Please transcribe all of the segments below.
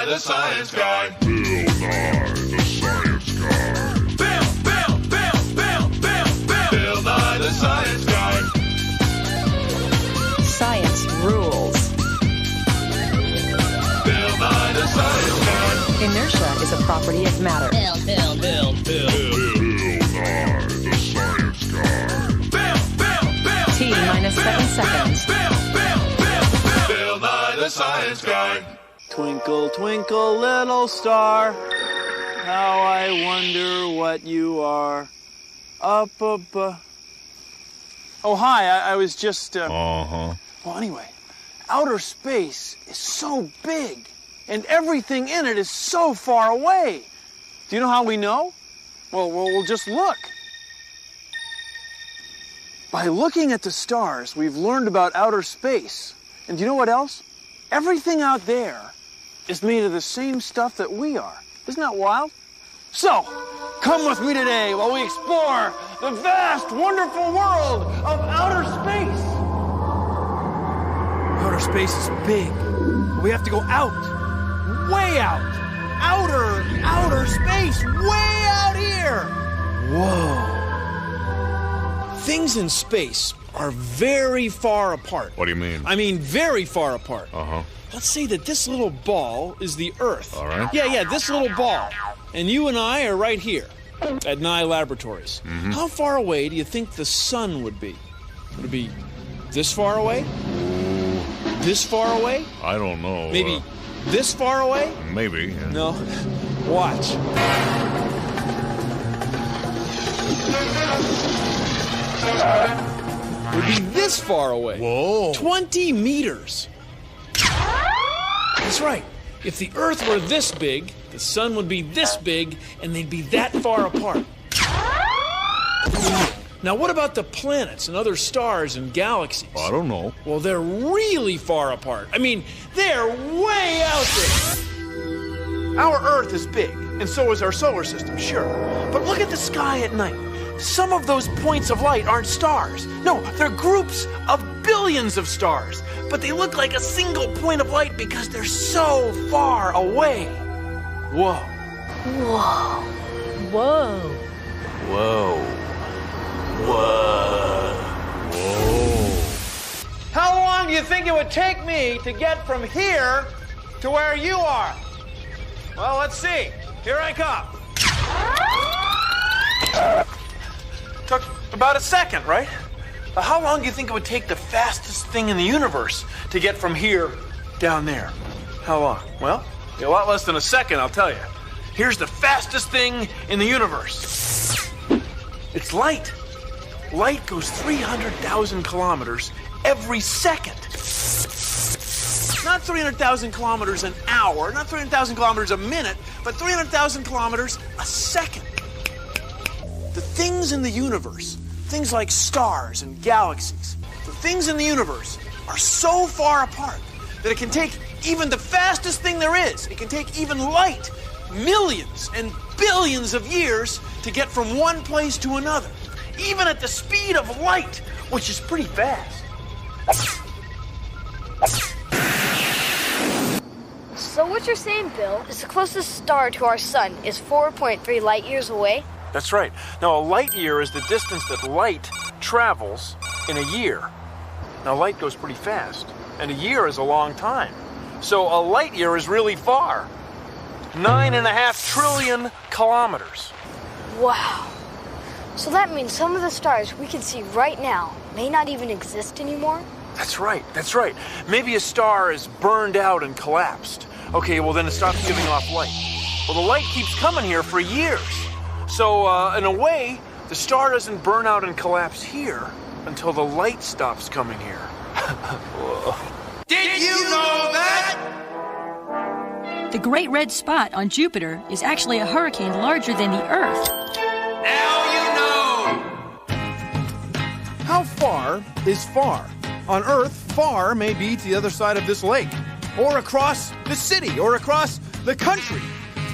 the Science Guy. Bill Nye, the Science Guy. Bill Nye the Science Guy. Science rules. Bill Nye the Science Guy. Inertia is a property of matter. Bill Nye, the Science Guy. T minus 7 seconds. Bill Nye the Science Guy. Twinkle, twinkle, little star, how I wonder what you are. Up above. Oh, hi, I was just, Well, anyway, outer space is so big, and everything in it is so far away. Do you know how we know? Well, we'll just look. By looking at the stars, we've learned about outer space. And do you know what else? Everything out there is made of the same stuff that we are. Isn't that wild? So, come with me today while we explore the vast, wonderful world of outer space. Outer space is big. We have to go out, way out. Outer space, way out here. Whoa. Things in space are very far apart. What do you mean? I mean, very far apart. Uh-huh. Let's say that this little ball is the Earth. All right. Yeah, this little ball. And you and I are right here at Nye Laboratories. Mm-hmm. How far away do you think the sun would be? Would it be this far away? This far away? I don't know. Maybe this far away? Maybe. Yeah. No. Watch. Would be this far away. Whoa. 20 meters. That's right. If the Earth were this big, the sun would be this big, and they'd be that far apart. Now, what about the planets and other stars and galaxies? I don't know. Well, they're really far apart. I mean, they're way out there. Our Earth is big, and so is our solar system, sure. But look at the sky at night. Some of those points of light aren't stars. No, they're groups of billions of stars. But they look like a single point of light because they're so far away. Whoa. Whoa. Whoa. Whoa. Whoa. Whoa. How long do you think it would take me to get from here to where you are? Well, let's see. Here I come. Took about a second, right? How long do you think it would take the fastest thing in the universe to get from here down there? How long? Well, a lot less than a second, I'll tell you. Here's the fastest thing in the universe. It's light. Light goes 300,000 kilometers every second. Not 300,000 kilometers an hour, not 300,000 kilometers a minute, but 300,000 kilometers a second. The things in the universe, things like stars and galaxies, the things in the universe are so far apart that it can take even the fastest thing there is. It can take even light millions and billions of years to get from one place to another, even at the speed of light, which is pretty fast. So what you're saying, Bill, is the closest star to our sun is 4.3 light years away? That's right. Now, a light year is the distance that light travels in a year. Now, light goes pretty fast, and a year is a long time. So a light year is really far. 9.5 trillion kilometers. Wow. So that means some of the stars we can see right now may not even exist anymore? That's right, that's right. Maybe a star is burned out and collapsed. Okay, well then it stops giving off light. Well, the light keeps coming here for years. So, in a way, the star doesn't burn out and collapse here until the light stops coming here. Did you know that? The Great Red Spot on Jupiter is actually a hurricane larger than the Earth. Now you know. How far is far? On Earth, far may be to the other side of this lake, or across the city, or across the country.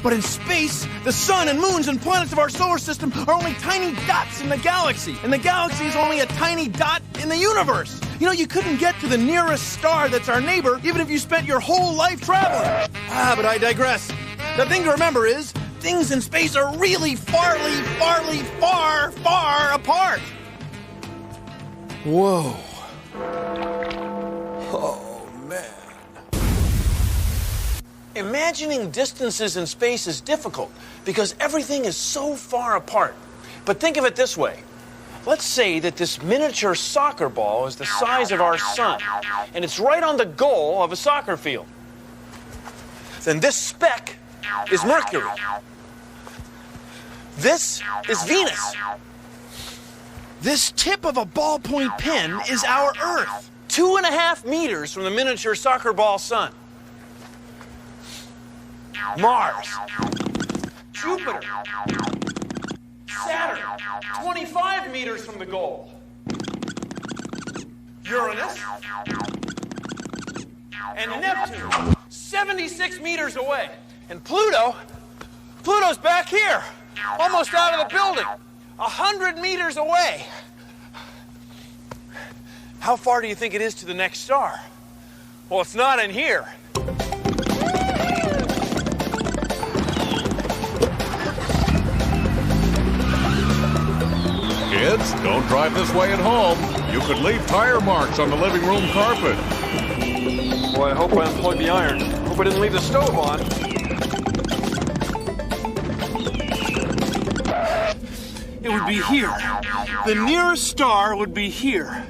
But in space, the sun and moons and planets of our solar system are only tiny dots in the galaxy, and the galaxy is only a tiny dot in the universe. You know, you couldn't get to the nearest star that's our neighbor, even if you spent your whole life traveling. But I digress. The thing to remember is, things in space are really far apart. Whoa. Oh, man. Imagining distances in space is difficult because everything is so far apart. But think of it this way. Let's say that this miniature soccer ball is the size of our sun, and it's right on the goal of a soccer field. Then this speck is Mercury. This is Venus. This tip of a ballpoint pen is our Earth. 2.5 meters from the miniature soccer ball sun. Mars. Jupiter. Saturn. 25 meters from the goal. Uranus. And Neptune. 76 meters away. And Pluto's back here. Almost out of the building. 100 meters away. How far do you think it is to the next star? Well, it's not in here. Kids, don't drive this way at home. You could leave tire marks on the living room carpet. Boy, I hope I unplugged the iron. Hope I didn't leave the stove on. It would be here. The nearest star would be here.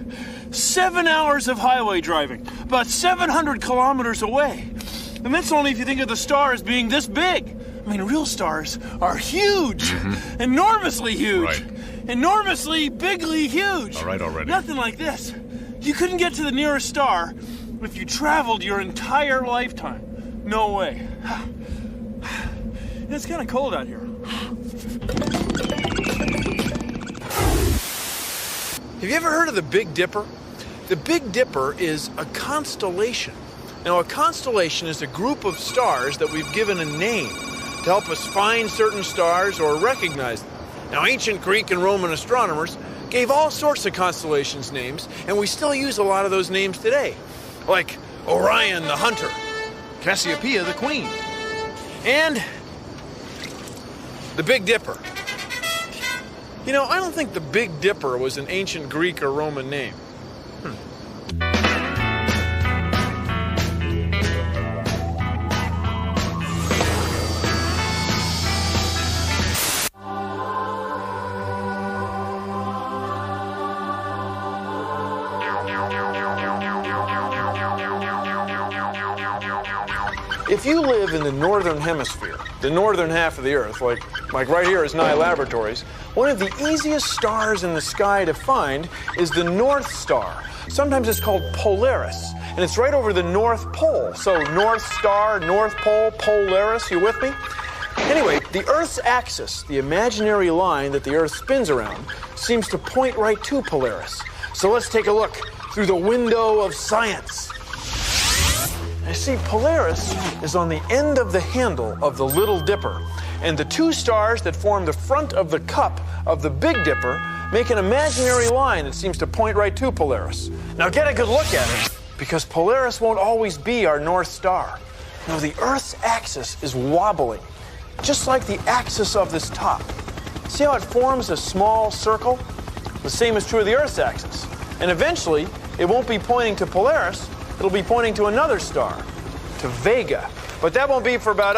7 hours of highway driving, about 700 kilometers away. And that's only if you think of the star as being this big. I mean, real stars are huge, enormously huge, Right. enormously, bigly huge. All right, already. Nothing like this. You couldn't get to the nearest star if you traveled your entire lifetime. No way. It's kind of cold out here. Have you ever heard of the Big Dipper? The Big Dipper is a constellation. Now, a constellation is a group of stars that we've given a name to help us find certain stars or recognize them. Now, ancient Greek and Roman astronomers gave all sorts of constellations names, and we still use a lot of those names today, like Orion the Hunter, Cassiopeia the Queen. and the Big Dipper. You know, I don't think the Big Dipper was an ancient Greek or Roman name. If you live in the northern hemisphere, the northern half of the Earth, like right here is Nye Laboratories, one of the easiest stars in the sky to find is the North Star. Sometimes it's called Polaris, and it's right over the North Pole. So North Star, North Pole, Polaris, you with me? Anyway, the Earth's axis, the imaginary line that the Earth spins around, seems to point right to Polaris. So let's take a look through the window of science. I see Polaris is on the end of the handle of the Little Dipper, and the two stars that form the front of the cup of the Big Dipper make an imaginary line that seems to point right to Polaris. Now get a good look at it, because Polaris won't always be our North Star. Now the Earth's axis is wobbling, just like the axis of this top. See how it forms a small circle? The same is true of the Earth's axis. And eventually, it won't be pointing to Polaris, it'll be pointing to another star, to Vega. But that won't be for about,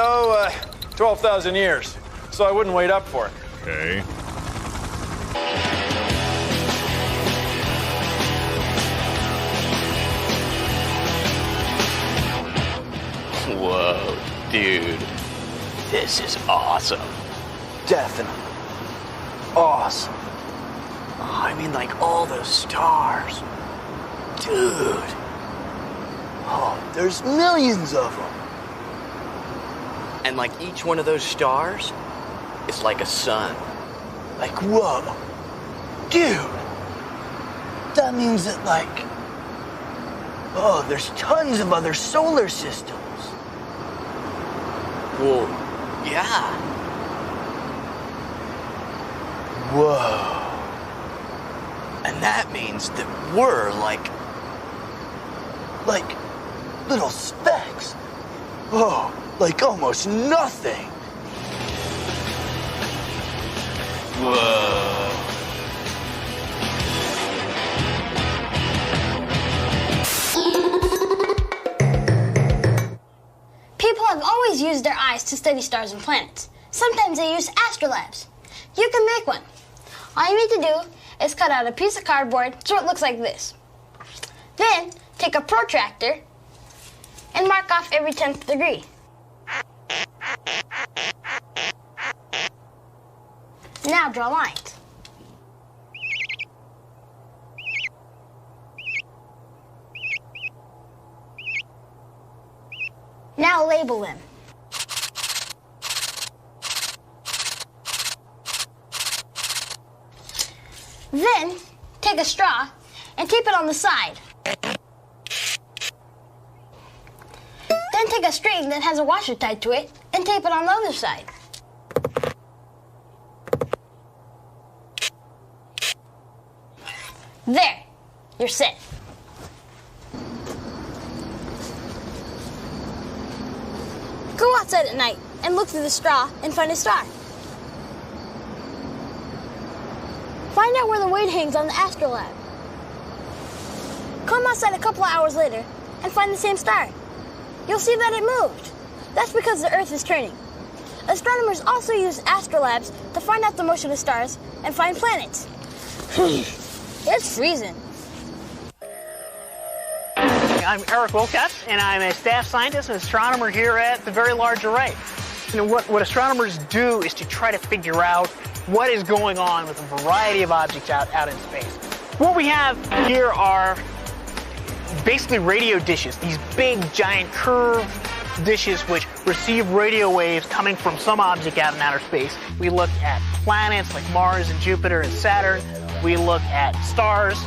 12,000 years. So I wouldn't wait up for it. Okay. Whoa, dude. This is awesome. Definitely. Awesome. I mean, like all those stars. Dude. Oh, there's millions of them. And like each one of those stars is like a sun. Like, whoa. Dude. That means that, like, oh, there's tons of other solar systems. Well, yeah. Whoa. And that means that we're like little specks. Oh, like almost nothing. Whoa. People have always used their eyes to study stars and planets. Sometimes they use astrolabes. You can make one. All you need to do is cut out a piece of cardboard so it looks like this. Then take a protractor and mark off every 10th degree. Now draw lines. Now label them. Then take a straw and tape it on the side. Then take a string that has a washer tied to it and tape it on the other side. There, you're set. Go outside at night and look through the straw and find a star. Find out where the weight hangs on the astrolabe. Come outside a couple of hours later and find the same star. You'll see that it moved. That's because the Earth is turning. Astronomers also use astrolabes to find out the motion of stars and find planets. It's freezing. I'm Eric Wilcox, and I'm a staff scientist and astronomer here at the Very Large Array. You know, what astronomers do is to try to figure out what is going on with a variety of objects out in space. What we have here are basically radio dishes, these big, giant, curved dishes which receive radio waves coming from some object out in outer space. We look at planets like Mars and Jupiter and Saturn. We look at stars.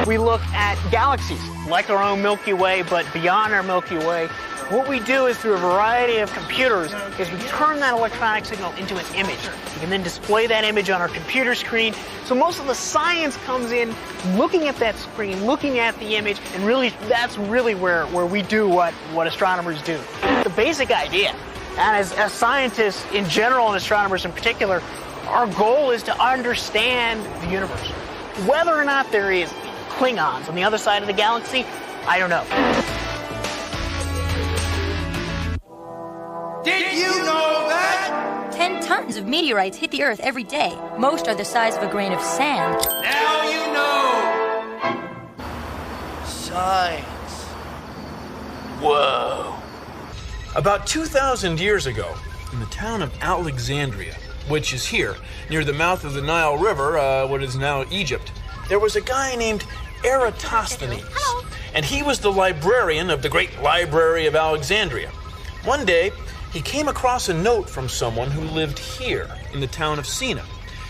We look at galaxies, like our own Milky Way, but beyond our Milky Way. What we do is, through a variety of computers, is we turn that electronic signal into an image. We can then display that image on our computer screen. So most of the science comes in looking at that screen, looking at the image, and really that's really where we do what astronomers do. The basic idea, and as scientists in general and astronomers in particular, our goal is to understand the universe. Whether or not there is Klingons on the other side of the galaxy, I don't know. Did you know that? 10 tons of meteorites hit the Earth every day. Most are the size of a grain of sand. Now you know. Science. Whoa. About 2,000 years ago, in the town of Alexandria, which is here, near the mouth of the Nile River, what is now Egypt, there was a guy named Eratosthenes. And he was the librarian of the great library of Alexandria. One day, he came across a note from someone who lived here in the town of Sina.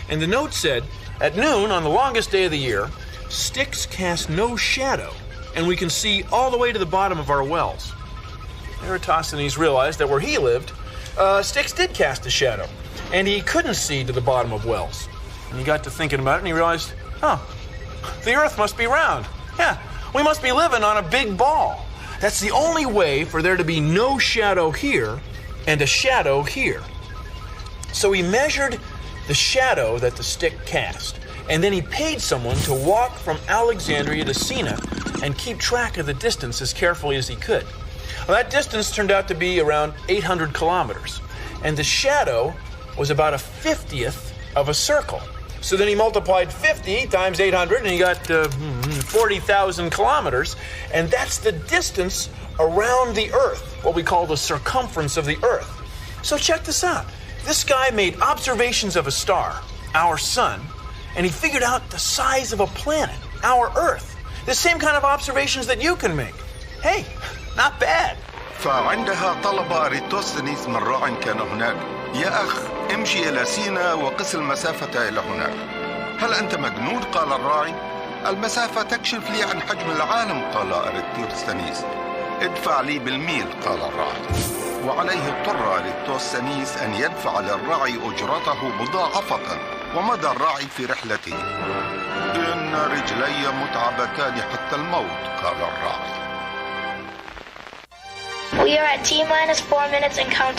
And the note said, at noon on the longest day of the year, sticks cast no shadow, and we can see all the way to the bottom of our wells. Eratosthenes realized that where he lived, sticks did cast a shadow, and he couldn't see to the bottom of wells. And he got to thinking about it, and he realized, the Earth must be round. Yeah, we must be living on a big ball. That's the only way for there to be no shadow here and a shadow here. So he measured the shadow that the stick cast, and then he paid someone to walk from Alexandria to Sina and keep track of the distance as carefully as he could. Well, that distance turned out to be around 800 kilometers, and the shadow was about a 50th of a circle. So then he multiplied 50 times 800, and he got 40,000 kilometers, and that's the distance around the Earth, what we call the circumference of the Earth. So check this out. This guy made observations of a star, our sun, and he figured out the size of a planet, our Earth. The same kind of observations that you can make. Hey, not bad. فعندها طلب أرسطوطنس من راع كان هناك: يا أخ، امشي إلى سينا وقس المسافة إلى هناك. هل أنت مجنون؟ قال الراعي. المسافة تكشف لي عن حجم العالم، قال أرسطوطنس. ادفع لي بالميل، قال الراعي. وعليه اضطر أرسطوطنس أن يدفع للراعي أجرته مضاعفة، ومضى الراعي في رحلته. إن رجلي متعبتان حتى الموت، قال الراعي. We are at T-minus 4 minutes and counting.